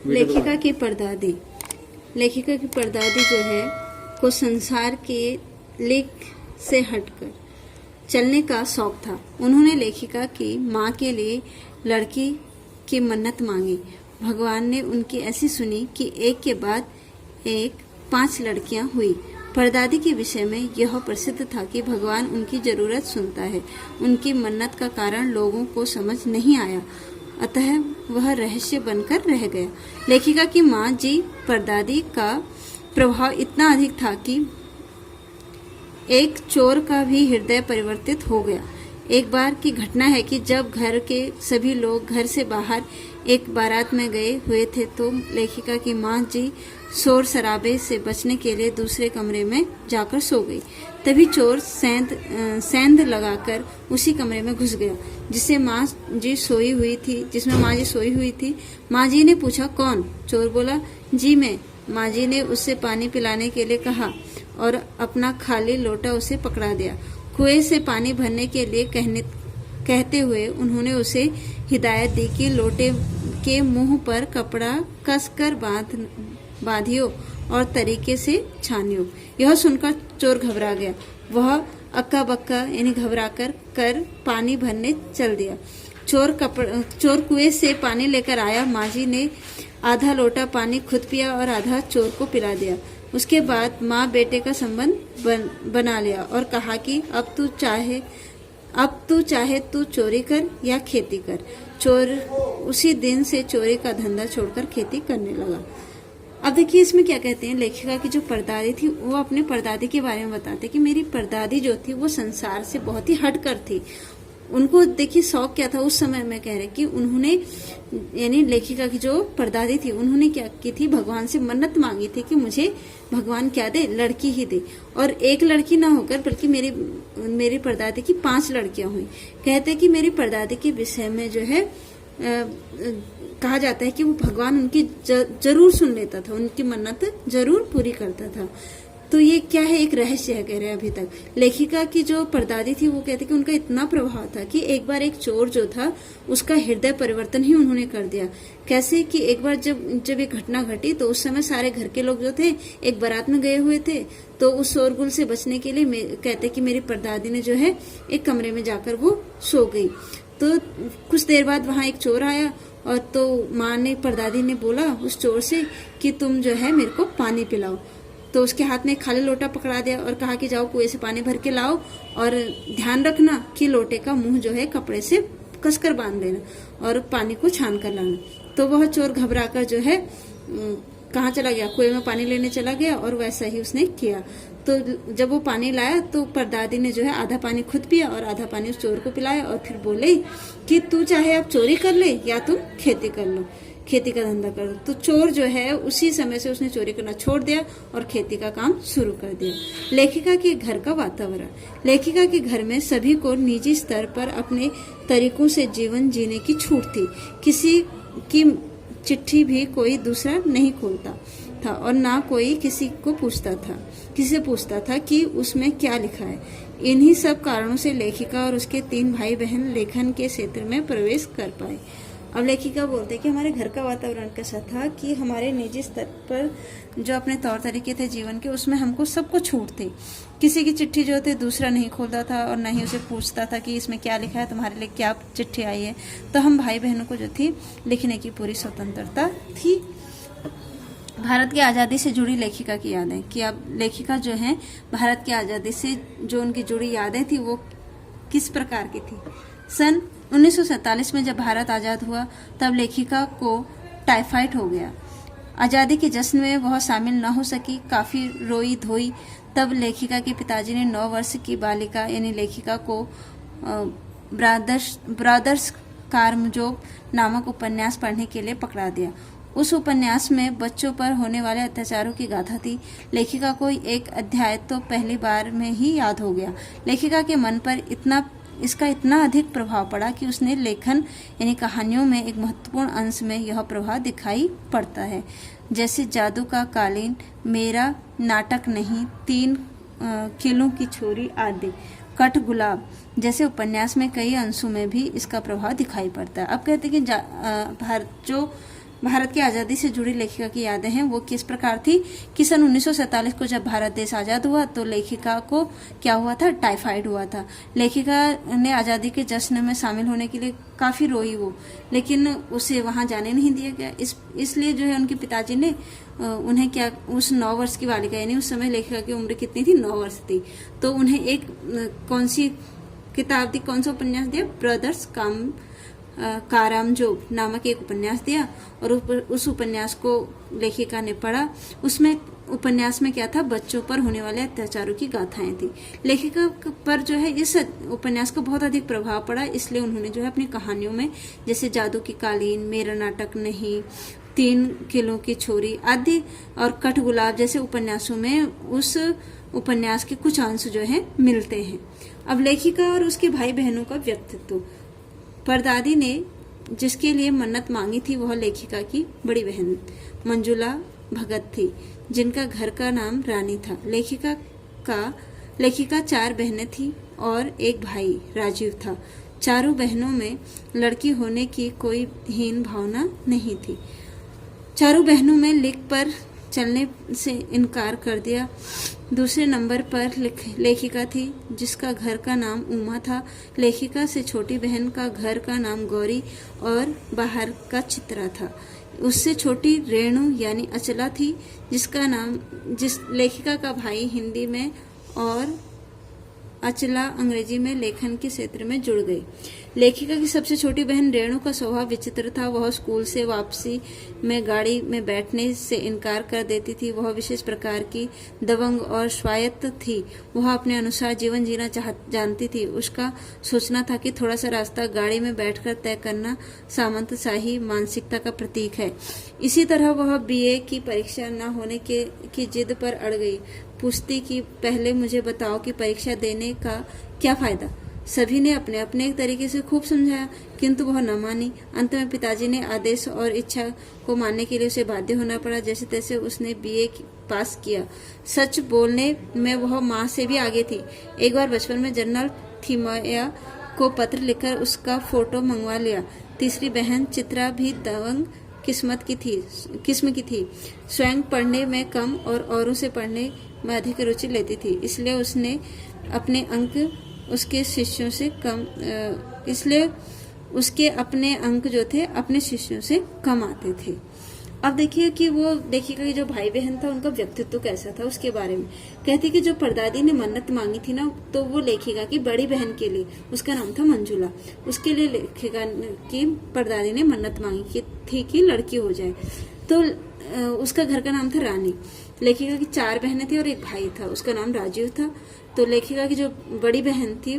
लेखिका की परदादी जो है को संसार के लेख से हटकर चलने का शौक था। उन्होंने लेखिका की माँ के लिए लड़की की मन्नत मांगी। भगवान ने उनकी ऐसी सुनी कि एक के बाद एक 5 लड़कियां हुई। परदादी के विषय में यह प्रसिद्ध था कि भगवान उनकी जरूरत सुनता है। उनकी मन्नत का कारण लोगों को समझ नहीं आया, अतः वह रहस्य बनकर रह गया। लेखिका की माँ जी परदादी का प्रभाव इतना अधिक था कि एक चोर का भी हृदय परिवर्तित हो गया। एक बार की घटना है कि जब घर के सभी लोग घर से बाहर एक बारात में गए हुए थे तो लेखिका की माँ जी शोर शराबे से बचने के लिए दूसरे कमरे में जाकर सो गई। तभी चोर सेंध लगाकर उसी कमरे में घुस गया जिसमें माँ जी सोई हुई थी। माँ जी ने पूछा, कौन? चोर बोला, जी मैं। माँ जी ने उससे पानी पिलाने के लिए कहा और अपना खाली लोटा उसे पकड़ा दिया। कुएं से पानी भरने के लिए कहते हुए उन्होंने उसे हिदायत दी कि लोटे के मुंह पर कपड़ा कसकर बांधियो और तरीके से छानियो। यह सुनकर चोर घबरा गया। वह अक्का बक्का यानी घबरा कर पानी भरने चल दिया। चोर कुएं से पानी लेकर आया। माँ जी ने आधा लोटा पानी खुद पिया और आधा चोर को पिला दिया। उसके बाद माँ बेटे का संबंध बना लिया और कहा कि अब तू चाहे तू चोरी कर या खेती कर। चोर उसी दिन से चोरी का धंधा छोड़कर खेती करने लगा। अब देखिए इसमें क्या कहते हैं, लेखिका की जो परदादी थी वो अपने परदादी के बारे में बताते कि मेरी परदादी जो थी वो संसार से बहुत ही हटकर थी। उनको देखिए शौक क्या था उस समय में, कह रहे कि उन्होंने यानी लेखिका की जो परदादी थी उन्होंने क्या की थी, भगवान से मन्नत मांगी थी कि मुझे भगवान क्या दे, लड़की ही दे। और एक लड़की ना होकर बल्कि मेरी परदादी की 5 लड़कियां हुई। कहते कि मेरी परदादी के विषय में जो है कहा जाता है कि वो भगवान उनकी जरूर सुन लेता था, उनकी मन्नत जरूर पूरी करता था। तो ये क्या है, एक रहस्य है, कह रहे हैं अभी तक। लेखिका की जो परदादी थी वो कहते कि उनका इतना प्रभाव था कि एक बार एक चोर जो था उसका हृदय परिवर्तन ही उन्होंने कर दिया। कैसे कि एक बार जब ये घटना घटी तो उस समय सारे घर के लोग जो थे एक बारात में गए हुए थे। तो उस शोरगुल से बचने के लिए कहते कि मेरी परदादी ने जो है एक कमरे में जाकर वो सो गई। तो कुछ देर बाद वहां एक चोर आया और तो माँ ने परदादी ने बोला उस चोर से कि तुम जो है मेरे को पानी पिलाओ। तो उसके हाथ में खाली लोटा पकड़ा दिया और कहा कि जाओ कुएं से पानी भर के लाओ और ध्यान रखना कि लोटे का मुंह जो है कपड़े से कसकर बांध देना और पानी को छान कर लाना। तो वह चोर घबराकर जो है कहाँ चला गया, कुएं में पानी लेने चला गया और वैसा ही उसने किया। तो जब वो पानी लाया तो परदादी ने जो है आधा पानी खुद पिया और आधा पानी उस चोर को पिलाया और फिर बोले कि तू चाहे अब चोरी कर ले या तुम खेती कर लो, खेती का धंधा करो। तो चोर जो है उसी समय से उसने चोरी करना छोड़ दिया और खेती का काम शुरू कर दिया। लेखिका के घर का वातावरण, लेखिका के घर में सभी को निजी स्तर पर अपने तरीकों से जीवन जीने की छूट थी। किसी की चिट्ठी भी कोई दूसरा नहीं खोलता था और ना कोई किसी से पूछता था कि उसमें क्या लिखा है। इन्हीं सब कारणों से लेखिका और उसके 3 भाई बहन लेखन के क्षेत्र में प्रवेश कर पाए। अब लेखिका बोलते कि हमारे घर का वातावरण कैसा था कि हमारे निजी स्तर पर जो अपने तौर तरीके थे जीवन के उसमें हमको सबको छूट थी। किसी की चिट्ठी जो थे दूसरा नहीं खोलता था और न ही उसे पूछता था कि इसमें क्या लिखा है, तुम्हारे लिए क्या चिट्ठी आई है। तो हम भाई बहनों को जो थी लिखने की पूरी स्वतंत्रता थी। भारत की आज़ादी से जुड़ी लेखिका की यादें कि अब लेखिका जो है भारत की आज़ादी से जो उनकी जुड़ी यादें थी वो किस प्रकार की थी। सन 1947 में जब भारत आज़ाद हुआ तब लेखिका को टाइफाइड हो गया। आज़ादी के जश्न में वह शामिल न हो सकी, काफ़ी रोई धोई। तब लेखिका के पिताजी ने 9 वर्ष की बालिका यानी लेखिका को ब्रादर्स कारमजोब नामक उपन्यास पढ़ने के लिए पकड़ा दिया। उस उपन्यास में बच्चों पर होने वाले अत्याचारों की गाथा थी। लेखिका को एक अध्याय तो पहली बार में ही याद हो गया। लेखिका के मन पर इसका इतना अधिक प्रभाव पड़ा कि उसने लेखन यानी कहानियों में एक महत्वपूर्ण अंश में यह प्रभाव दिखाई पड़ता है, जैसे जादू का कालीन, मेरा नाटक नहीं, 3 किलों की छोरी आदि। कट गुलाब जैसे उपन्यास में कई अंशों में भी इसका प्रभाव दिखाई पड़ता है। अब कहते हैं कि जो भारत की आज़ादी से जुड़ी लेखिका की यादें हैं वो किस प्रकार थी कि सन 1947 को जब भारत देश आज़ाद हुआ तो लेखिका को क्या हुआ था, टाइफाइड हुआ था। लेखिका ने आज़ादी के जश्न में शामिल होने के लिए काफ़ी रोई वो, लेकिन उसे वहाँ जाने नहीं दिया गया। इसलिए जो है उनके पिताजी ने उन्हें क्या, उस 9 वर्ष की बालिका, यानी उस समय लेखिका की उम्र कितनी थी, 9 वर्ष थी, तो उन्हें एक कौन सी किताब दी, कौन सा उपन्यास दिया, ब्रदर्स कारामजोब नामक एक उपन्यास दिया और उस उपन्यास को लेखिका ने पढ़ा। उसमें उपन्यास में क्या था, बच्चों पर होने वाले अत्याचारों की गाथाएं थी। लेखिका पर जो है इस उपन्यास का बहुत अधिक प्रभाव पड़ा, इसलिए उन्होंने जो है अपनी कहानियों में, जैसे जादू की कालीन, मेरा नाटक नहीं, 3 किलो की छोरी आदि और कठगुलाब जैसे उपन्यासों में उस उपन्यास के कुछ अंश जो है मिलते हैं। अब लेखिका और उसके भाई बहनों का व्यक्तित्व। परदादी ने जिसके लिए मन्नत मांगी थी वह लेखिका की बड़ी बहन मंजुला भगत थी, जिनका घर का नाम रानी था। लेखिका 4 बहनें थी और एक भाई राजीव था। चारों बहनों में लड़की होने की कोई हीन भावना नहीं थी। चारों बहनों में लिख पर चलने से इनकार कर दिया। दूसरे नंबर पर लेखिका थी, जिसका घर का नाम उमा था। लेखिका से छोटी बहन का घर का नाम गौरी और बाहर का चित्रा था। उससे छोटी रेणु यानी अचला थी, जिस लेखिका का भाई हिंदी में और अचला अंग्रेजी में लेखन के क्षेत्र में जुड़ गई। लेखिका की सबसे छोटी बहन रेणु का स्वभाव विचित्र था। वह स्कूल से वापसी में गाड़ी में बैठने से इनकार कर देती थी। वह विशेष प्रकार की दबंग और स्वायत्त थी। वह अपने अनुसार जीवन जीना जानती थी। उसका सोचना था कि थोड़ा सा रास्ता गाड़ी में बैठकर तय करना सामंतशाही मानसिकता का प्रतीक है। इसी तरह वह बीए की परीक्षा न होने की जिद पर अड़ गई। पूछती कि पहले मुझे बताओ कि परीक्षा देने का क्या फायदा। सभी ने अपने अपने एक तरीके से खूब समझाया, किंतु वह न मानी। अंत में पिताजी ने आदेश और इच्छा को मानने के लिए उसे बाध्य होना पड़ा। जैसे तैसे उसने बीए पास किया। सच बोलने में वह माँ से भी आगे थी। एक बार बचपन में जनरल थिमैया को पत्र लिखकर उसका फोटो मंगवा लिया। तीसरी बहन चित्रा भी दबंग किस्म की थी। स्वयं पढ़ने में कम और औरों से पढ़ने में अधिक रुचि लेती थी। इसलिए उसके अपने अंक जो थे अपने शिष्यों से कम आते थे। अब देखिए कि वो लेखिका की जो भाई बहन था उनका व्यक्तित्व कैसा था, उसके बारे में कहती कि जो परदादी ने मन्नत मांगी थी ना, तो वो लेखिका की बड़ी बहन के लिए, उसका नाम था मंजुला, उसके लिए लेखिका की परदादी ने मन्नत मांगी थी कि लड़की हो जाए। तो उसका घर का नाम था रानी। लेखिका की 4 बहनें थी और एक भाई था, उसका नाम राजीव था। तो लेखिका की जो बड़ी बहन थी,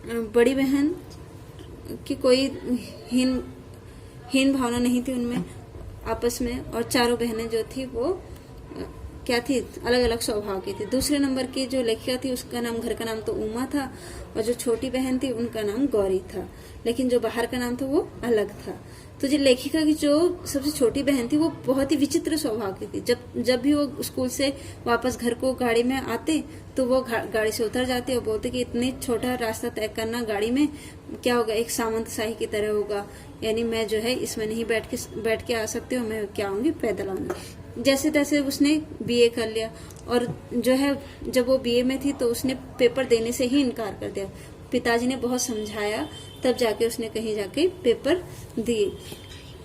बड़ी बहन की कोई हीन भावना नहीं थी उनमें आपस में, और चारों बहनें जो थी वो क्या थी, अलग अलग स्वभाव की थी। दूसरे नंबर की जो लेखिका थी उसका नाम, घर का नाम तो उमा था, और जो छोटी बहन थी उनका नाम गौरी था, लेकिन जो बाहर का नाम था वो अलग था। तो जो लेखिका की जो सबसे छोटी बहन थी वो बहुत ही विचित्र स्वभाव की थी। जब भी वो स्कूल से वापस घर को गाड़ी में आते तो वो गाड़ी से उतर जाते और बोलते कि इतनी छोटा रास्ता तय करना गाड़ी में क्या होगा, एक सामंतशाही की तरह होगा, यानी मैं जो है इसमें नहीं बैठ के आ सकती हूँ, मैं क्या आऊंगी, पैदल आऊंगी। जैसे तैसे उसने बीए कर लिया, और जो है जब वो बीए में थी तो उसने पेपर देने से ही इनकार कर दिया। पिताजी ने बहुत समझाया, तब जाके उसने कहीं जाके पेपर दिए।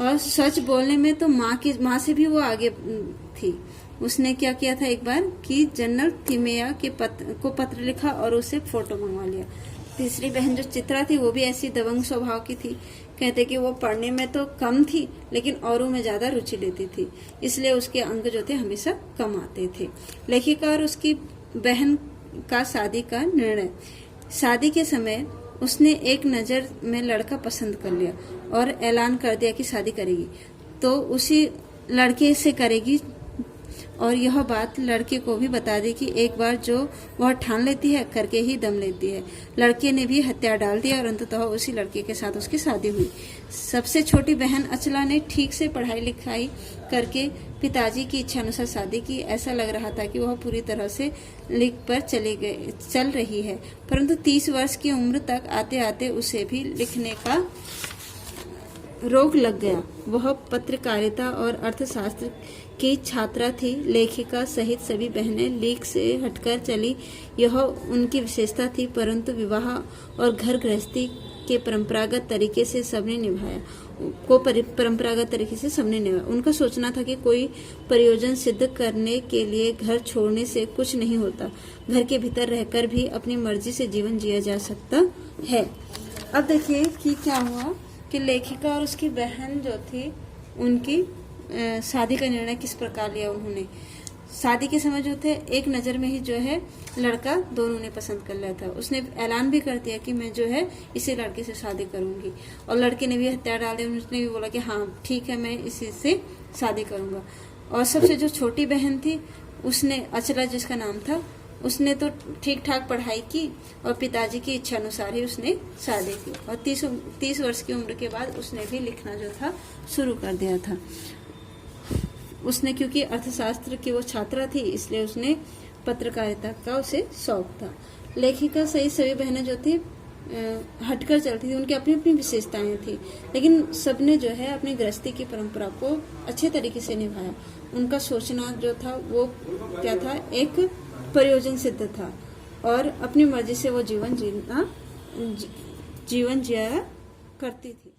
और सच बोलने में तो माँ से भी वो आगे थी। उसने क्या किया था एक बार कि जनरल थिमैया को पत्र लिखा और उसे फोटो मंगवा लिया। तीसरी बहन जो चित्रा थी वो भी ऐसी दबंग स्वभाव की थी। कहते कि वो पढ़ने में तो कम थी लेकिन औरों में ज्यादा रुचि लेती थी, इसलिए उसके अंक जो थे हमेशा कम आते थे। लेखिका और उसकी बहन का शादी का निर्णय। शादी के समय उसने एक नज़र में लड़का पसंद कर लिया और ऐलान कर दिया कि शादी करेगी तो उसी लड़के से करेगी, और यह बात लड़के को भी बता दी कि एक बार जो वह ठान लेती है करके ही दम लेती है। लड़के ने भी हथियार डाल दिया और अंततः उसी लड़के के साथ उसकी शादी हुई। सबसे छोटी बहन अचला ने ठीक से पढ़ाई लिखाई करके पिताजी की इच्छा अनुसार शादी की। ऐसा लग रहा था कि वह पूरी तरह से लिख पर चल रही है, परंतु 30 वर्ष की उम्र तक आते आते उसे भी लिखने का रोग लग गया। वह पत्रकारिता और अर्थशास्त्र की छात्रा थी। लेखिका सहित सभी बहनें लीक से हटकर चली, यह उनकी विशेषता थी। परंतु विवाह और घर गृहस्थी के परंपरागत तरीके से सबने निभाया। उनका सोचना था कि कोई प्रयोजन सिद्ध करने के लिए घर छोड़ने से कुछ नहीं होता। घर के भीतर रहकर भी अपनी मर्जी से जीवन जिया जा सकता है। अब देखिए कि क्या हुआ कि लेखिका और उसकी बहन जो थी, उनकी शादी का निर्णय किस प्रकार लिया उन्होंने। शादी के समय जो थे, एक नज़र में ही जो है लड़का दोनों ने पसंद कर लिया था। उसने ऐलान भी कर दिया कि मैं जो है इसी लड़के से शादी करूंगी, और लड़के ने भी हथियार डाल दिया। उसने भी बोला कि हाँ ठीक है, मैं इसी से शादी करूंगा। और सबसे जो छोटी बहन थी, उसने, अचला जिसका नाम था, उसने तो ठीक ठाक पढ़ाई की और पिताजी की इच्छा अनुसार ही उसने शादी की। और 30 वर्ष की उम्र के बाद उसने भी लिखना जो था शुरू कर दिया था। उसने, क्योंकि अर्थशास्त्र की वो छात्रा थी, इसलिए उसने पत्रकारिता का उसे शौक था। लेखिका सहित सभी बहनें जो थी हटकर चलती थी। उनकी अपनी अपनी विशेषताएं थी, लेकिन सबने जो है अपनी गृहस्थी की परंपरा को अच्छे तरीके से निभाया। उनका सोचना जो था वो क्या था, एक प्रयोजन सिद्ध था, और अपनी मर्जी से वो जीवन जिया करती थी।